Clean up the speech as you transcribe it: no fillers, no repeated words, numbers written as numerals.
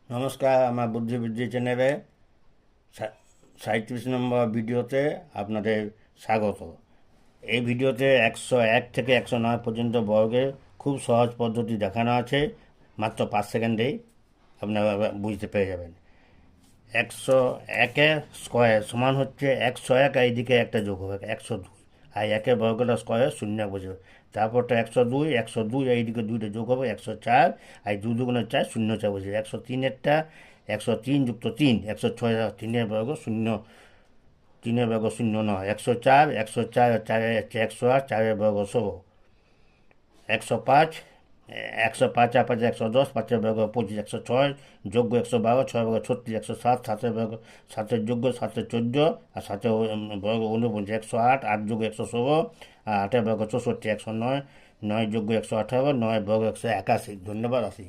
নমস্কার, আমার বুদ্ধিবৃদ্ধি চ্যানেলে 37 নম্বর ভিডিওতে আপনাদের স্বাগত। এই ভিডিওতে 101 থেকে 109 পর্যন্ত বর্গের খুব সহজ পদ্ধতি দেখানো আছে। মাত্র 5 সেকেন্ডেই আপনারা বুঝতে পেরে যাবেন। 101 স্কোয়ার সমান হচ্ছে 101, আর এইদিকে একটা যোগ হবে 102, আর একের বর্গটা স্কোয়ার শূন্য বসবে। তারপরটা 102, 102 এইদিকে দুইটা যোগ হবে 104, আর 2 × 4 শূন্য 4 বসবে। 103-এরটা 103 যুক্ত 3 106, 3-এর বর্গ শূন্য, 3-এর বর্গ শূন্য নয়। 104, 104 আর 4 হচ্ছে 108, 4-এর বর্গ 16। 105, 105 আর 5 110, 5-এর বর্গ 25। 106 যোগ্য 112, 6 বর্গ 36। 107, 7-এর বর্গ 7-এর যোগ্য 7-এর 14, আর 7-এর বর্গ 49। 108, 8 যোগ্য 116, আর 8-এর বর্গ 64। 109, 9 যোগ্য 118, 9 বর্গ 181। ধন্যবাদ, আসি।